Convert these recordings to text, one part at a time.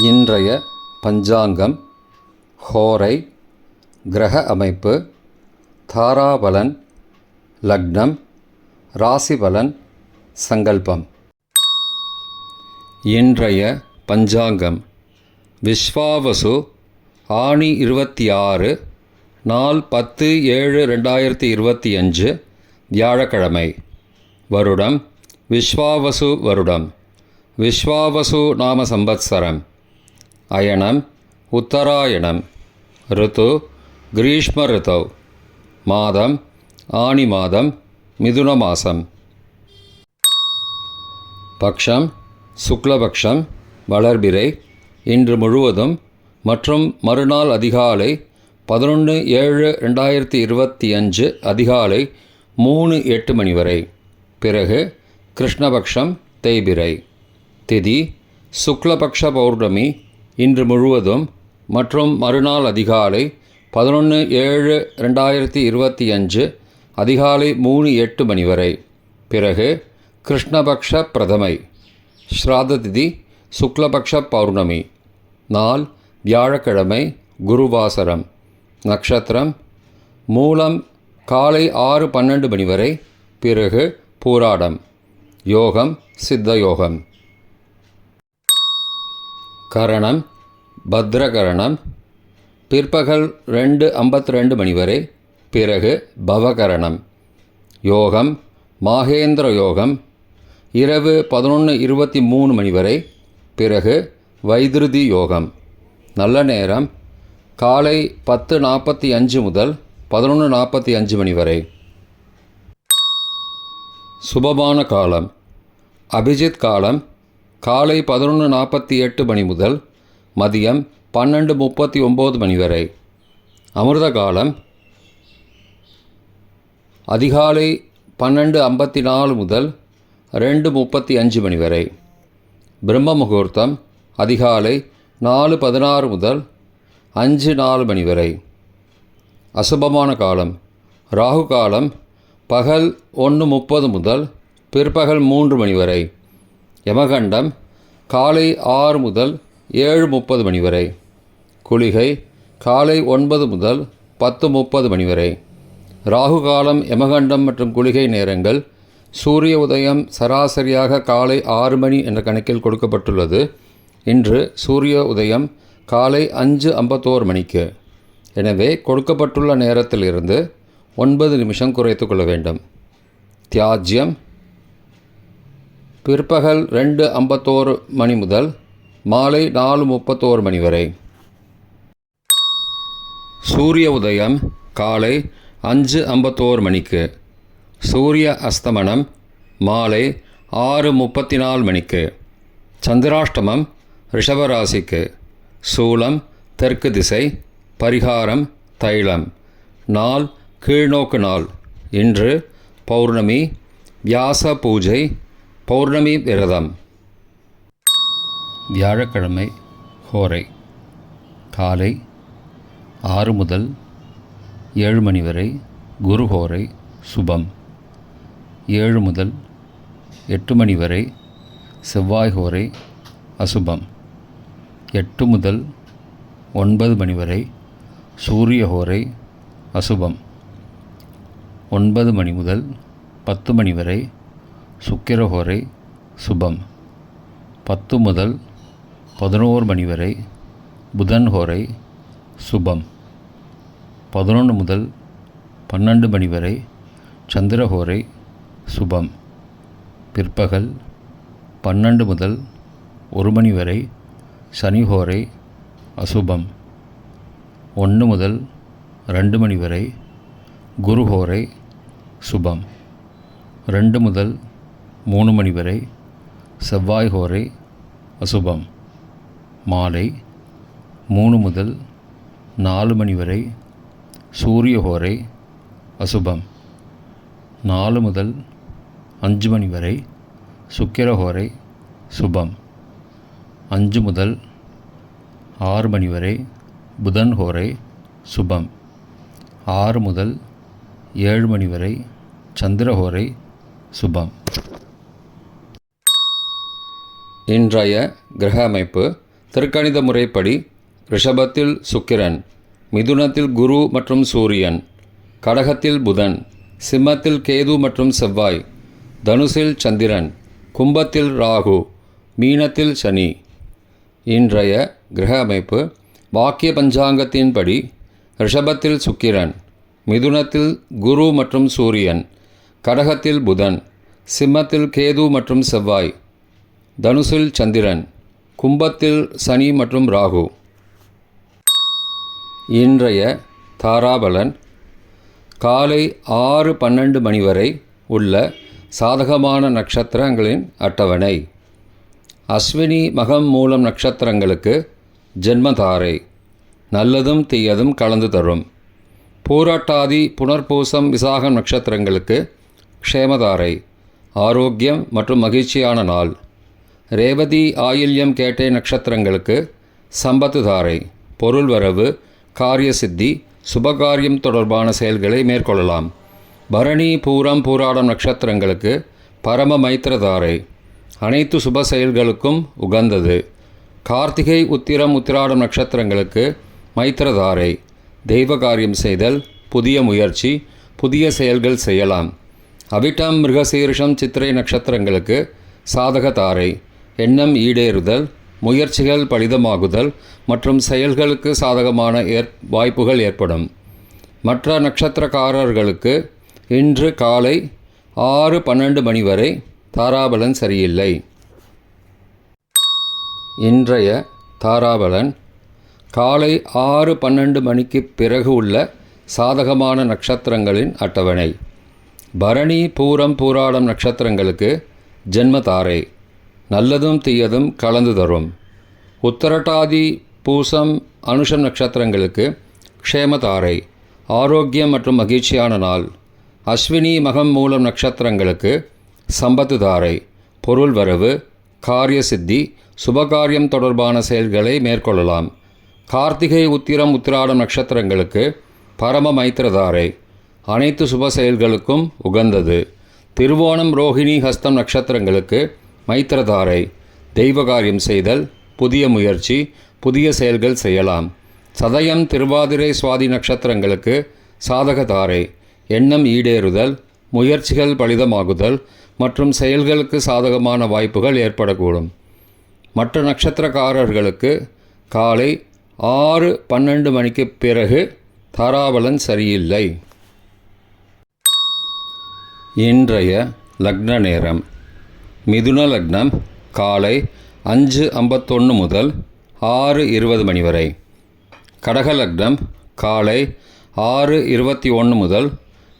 இன்றைய பஞ்சாங்கம், ஹோரை, கிரக அமைப்பு, தாராபலன், லக்னம், ராசிபலன், சங்கல்பம். இன்றைய பஞ்சாங்கம் விஸ்வாவசு ஆணி 26 நாள் 10/7/2025 வியாழக்கிழமை. வருடம் விஸ்வாவசு வருடம். விஸ்வாவசு நாம சம்பத்சரம். அயனம் உத்தராயணம். ரித்து கிரீஷ்ம ரித்தௌ. மாதம் ஆனி மாதம், மிதுன மாதம். பக்ஷம் சுக்லபக்ஷம், வளர்பிறை. இன்று முழுவதும் மற்றும் மறுநாள் அதிகாலை 11/7/2025 அதிகாலை 3:08 மணி வரை. பிறகு கிருஷ்ணபக்ஷம், தேய்பிறை. திதி சுக்லபக்ஷ பௌர்ணமி. இன்று முழுவதும் மற்றும் மறுநாள் அதிகாலை 11/7/2025 அதிகாலை 3:08 மணி வரை. பிறகு கிருஷ்ணபக்ஷ பிரதமை. ஸ்ராத்த திதி சுக்லபக்ஷ பௌர்ணமி. நாள் வியாழக்கிழமை, குருவாசரம். நட்சத்திரம் மூலம் காலை 6:12 மணி வரை. பிறகு பூராடம். யோகம் சித்தயோகம். கரணம் பத்ரகரணம். பிற்பகல் 2:52 மணி வரை. பிறகு பவகரணம். யோகம் மாகேந்திர யோகம். இரவு 11:23 மணி வரை. பிறகு வைத்ருதி யோகம். நல்ல நேரம் காலை 10:45 முதல் 11:45 மணி வரை. சுபமான காலம் அபிஜித் காலம் காலை 11:48 மணி முதல் மதியம் 12:39 மணி வரை. அமிர்த காலம் அதிகாலை 12:54 முதல் 2:35 மணி வரை. பிரம்ம முகூர்த்தம் அதிகாலை 4:16 முதல் 5:04 மணி வரை. அசுபமான காலம் ராகு காலம் பகல் 1:30 முதல் பிற்பகல் 3 மணி வரை. யமகண்டம் காலை 6 முதல் 7:30 மணி வரை. குளிகை காலை 9 முதல் 10:30 மணி வரை. ராகு காலம், யமகண்டம் மற்றும் குளிகை நேரங்கள். சூரிய உதயம் சராசரியாக காலை 6 மணி என்ற கணக்கில் கொடுக்கப்பட்டுள்ளது. இன்று சூரிய உதயம் காலை 5:51 மணிக்கு. எனவே கொடுக்கப்பட்டுள்ள நேரத்திலிருந்து 9 நிமிஷம் குறைத்து கொள்ள வேண்டும். தியாஜ்யம் பிற்பகல் 2:51 மணி முதல் மாலை 4:31 மணி வரை. சூரிய உதயம் காலை 5:51 மணிக்கு. சூரிய அஸ்தமனம் மாலை 6:34 மணிக்கு. சந்திராஷ்டமம் ரிஷபராசிக்கு. சூலம் தெற்கு திசை. பரிகாரம் தைலம். நாள் கீழ்நோக்கு நாள். இன்று பௌர்ணமி. வியாச பூஜை. பௌர்ணமி விரதம். வியாழக்கிழமை. ஹோரை காலை 6 முதல் 7 மணி வரை குரு ஹோரை சுபம். 7 முதல் 8 மணி வரை செவ்வாய் ஹோரை அசுபம். 8 முதல் 9 மணி வரை சூரிய ஹோரை அசுபம். 9 மணி முதல் 10 மணி வரை சுக்கிர ஹோரை சுபம். 10 முதல் 11 மணி வரை புதன் ஹோரை சுபம். 11 முதல் 12 மணி வரை சந்திர ஹோரை சுபம். பிற்பகல் 12 முதல் 1 மணி வரை சனி ஹோரை அசுபம். 1 முதல் 2 மணி வரை குரு ஹோரை சுபம். 2 முதல் 3 மணி வரை செவ்வாய் ஹோரை அசுபம். மாலை 3 முதல் 4 மணி வரை சூரிய ஹோரை அசுபம். 4 முதல் 5 மணி வரை சுக்கிர ஹோரை சுபம். 5 முதல் 6 மணி வரை புதன் ஹோரை சுபம். 6 முதல் 7 மணி வரை சந்திரஹோரை சுபம். இன்றைய கிரக அமைப்பு திருக்கணித முறைப்படி ரிஷபத்தில் சுக்கிரன், மிதுனத்தில் குரு மற்றும் சூரியன், கடகத்தில் புதன், சிம்மத்தில் கேது மற்றும் செவ்வாய், தனுசில் சந்திரன், கும்பத்தில் ராகு, மீனத்தில் சனி. இன்றைய கிரக அமைப்பு வாக்கிய பஞ்சாங்கத்தின்படி ரிஷபத்தில் சுக்கிரன், மிதுனத்தில் குரு மற்றும் சூரியன், கடகத்தில் புதன், சிம்மத்தில் கேது மற்றும் செவ்வாய், தனுசில் சந்திரன், கும்பத்தில் சனி மற்றும் ராகு. இன்றைய தாராபலன் காலை 6:12 மணி வரை உள்ள சாதகமான நட்சத்திரங்களின் அட்டவணை. அஸ்வினி மகம் மூலம் நட்சத்திரங்களுக்கு ஜென்மதாரை, நல்லதும் தீயதும் கலந்து தரும். பூராட்டாதி புனர்பூசம் விசாகம் நட்சத்திரங்களுக்கு க்ஷேமதாரை, ஆரோக்கியம் மற்றும் மகிழ்ச்சியான நாள். ரேவதி ஆயில்யம் கேட்டை நட்சத்திரங்களுக்கு சம்பத்து தாரை, பொருள் வரவு, காரிய சித்தி, சுபகாரியம் தொடர்பான செயல்களை மேற்கொள்ளலாம். பரணி பூரம் பூராடம் நட்சத்திரங்களுக்கு பரம மைத்திரதாரை, அனைத்து சுப செயல்களுக்கும் உகந்தது. கார்த்திகை உத்திரம் உத்திராடம் நட்சத்திரங்களுக்கு மைத்திரதாரை, தெய்வ காரியம் செய்தல், புதிய முயற்சி, புதிய செயல்கள் செய்யலாம். அவிட்டம் மிருகசீரிஷம் சித்திரை நட்சத்திரங்களுக்கு சாதக தாரை, எண்ணம் ஈடேறுதல், முயற்சிகள் பலிதமாகுதல் மற்றும் செயல்களுக்கு சாதகமான வாய்ப்புகள் ஏற்படும். மற்ற நட்சத்திரக்காரர்களுக்கு இன்று காலை 6:12 மணி வரை தாராபலன் சரியில்லை. இன்றைய தாராபலன் காலை 6:12 மணிக்கு பிறகு உள்ள சாதகமான நட்சத்திரங்களின் அட்டவணை. பரணி பூரம் பூராடம் நட்சத்திரங்களுக்கு ஜென்மதாரை, நல்லதும் தீயதும் கலந்து தரும். உத்தரட்டாதி பூசம் அனுஷம் நட்சத்திரங்களுக்கு க்ஷேமதாரை, ஆரோக்கியம் மற்றும் மகிழ்ச்சியான நாள். அஸ்வினி மகம் மூலம் நட்சத்திரங்களுக்கு சம்பத்து தாரை, பொருள் வரவு, காரிய சித்தி, சுபகாரியம் தொடர்பான செயல்களை மேற்கொள்ளலாம். கார்த்திகை உத்திரம் உத்திராடம் நட்சத்திரங்களுக்கு பரம மைத்திரதாரை, அனைத்து சுப செயல்களுக்கும் உகந்தது. திருவோணம் ரோஹிணி ஹஸ்தம் நட்சத்திரங்களுக்கு மைத்திரதாரை, தெய்வ காரியம் செய்தல், புதிய முயற்சி, புதிய செயல்கள் செய்யலாம். சதயம் திருவாதிரை சுவாதி நட்சத்திரங்களுக்கு சாதகதாரை, எண்ணம் ஈடேறுதல், முயற்சிகள் பலிதமாகுதல் மற்றும் செயல்களுக்கு சாதகமான வாய்ப்புகள் ஏற்படக்கூடும். மற்ற நட்சத்திரக்காரர்களுக்கு காலை 6:12 மணிக்கு பிறகு தாராபலன் சரியில்லை. இன்றைய லக்ன நேரம். மிதுன லக்னம் காலை 5:51 முதல் 6:20 மணி வரை. கடக லக்னம் காலை 6:21 முதல்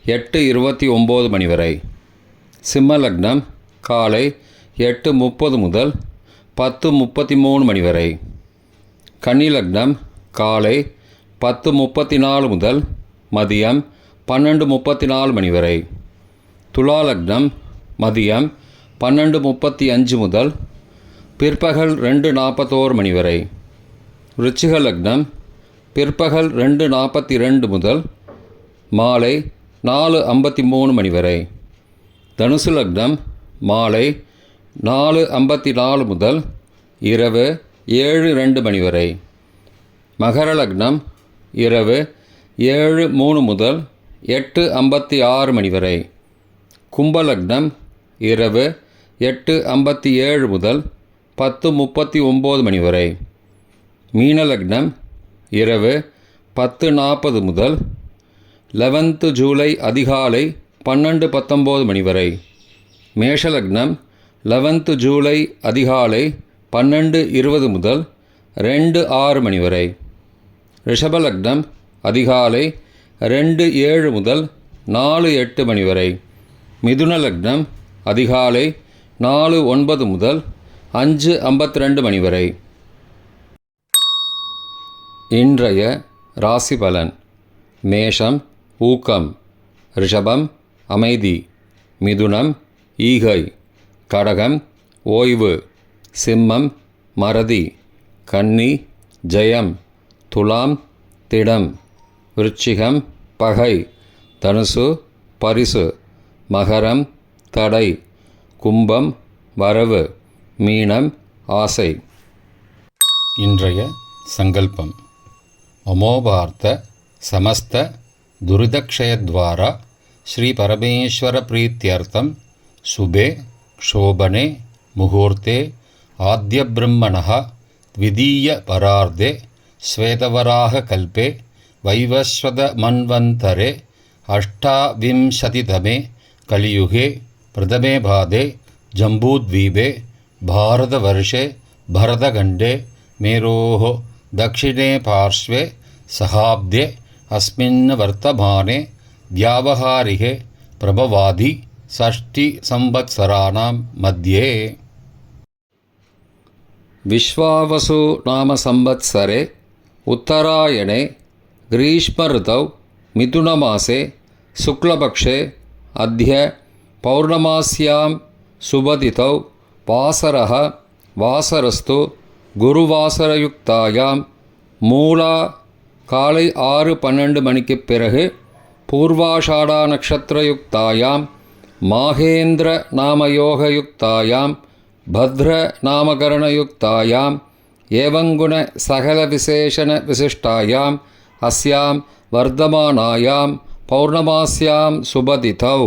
8:29 மணி வரை. சிம்ம லக்னம் காலை 8:30 முதல் 10:33 மணி வரை. கன்னி லக்னம் காலை 10:34 முதல் மதியம் 12:34 மணி வரை. துலா லக்னம் மதியம் 12:35 முதல் பிற்பகல் 2:41 மணி வரை. விருச்சிக லக்னம் பிற்பகல் 2:42 முதல் மாலை 4:53 மணி வரை. தனுசு லக்னம் மாலை 4:54 முதல் இரவு 7:02 மணி வரை. மகர லக்னம் இரவு 7:03 முதல் 8:56 மணி வரை. கும்ப லக்னம் இரவு 8:57 முதல் 10:39 மணி வரை. மீன லக்னம் இரவு 10:40 முதல் 11 ஜூலை அதிகாலை 12:19 மணி வரை. மேஷ லக்னம் 11 ஜூலை அதிகாலை 12:20 முதல் 2:06 மணி வரை. ரிஷப லக்னம் அதிகாலை 2:07 முதல் 4:08 மணி வரை. மிதுன லக்னம் அதிகாலை 4:09 முதல் 5:52 மணி வரை. இன்றைய ராசி பலன். மேஷம் ஊக்கம், ரிஷபம் அமைதி, மிதுனம் ஈகை, கடகம் ஓய்வு, சிம்மம் மறதி, கன்னி ஜெயம், துலாம் திடம், விருச்சிகம் பகை, தனுசு பரிசு, மகரம் தடை, கும்பம் வரவு, மீனம் ஆசை. இன்றைய சங்கல்பம். அமோபார்த்த சமஸ்த துரிதக்ஷயத்வாரா ஸ்ரீ பரமேஸ்வர பிரீத்தியர்த்தம் சுபே க்ஷோபனே முகூர்த்தே ஆத்யபிரம்மணः த்விதீய பரார்த்தே ஸ்வேதவராக கல்பே வைவஸ்வத மன்வந்தரே அஷ்டாவிம்சதிதமே கலியுகே பிரதமே பாதே ஜம்பூத்வீபே பாரதவர்ஷே भरतखण्डे मेरोः दक्षिणे पार्श्वे सहाब्दे अस्मिन् वर्तमाने व्यावहारिके प्रभवादि षष्टिसंवत्सराणां मध्ये विश्वावसु नाम संवत्सरे उत्तरायणे ग्रीष्मऋतौ मिथुनमासे शुक्लपक्षे अद्य पौर्णमास्यां शुभतिथौ वासरः வாசரஸ்து குருவாசரயுக்தாயாம் மூலா காலை 6:12 மணிக்குப் பிறகு பூர்வாஷாடா நக்ஷத்திரயுக்தாயாம் மாகேந்திர நாமயோகயுக்தாயாம் பத்ர நாமகரணயுக்தாயாம் ஏவங்குண சகல விசேஷண விசிஷ்டாயாம் அஸ்யாம் வர்தமானாயாம் பௌர்ணமாஸ்யாம் சுபதிதௌ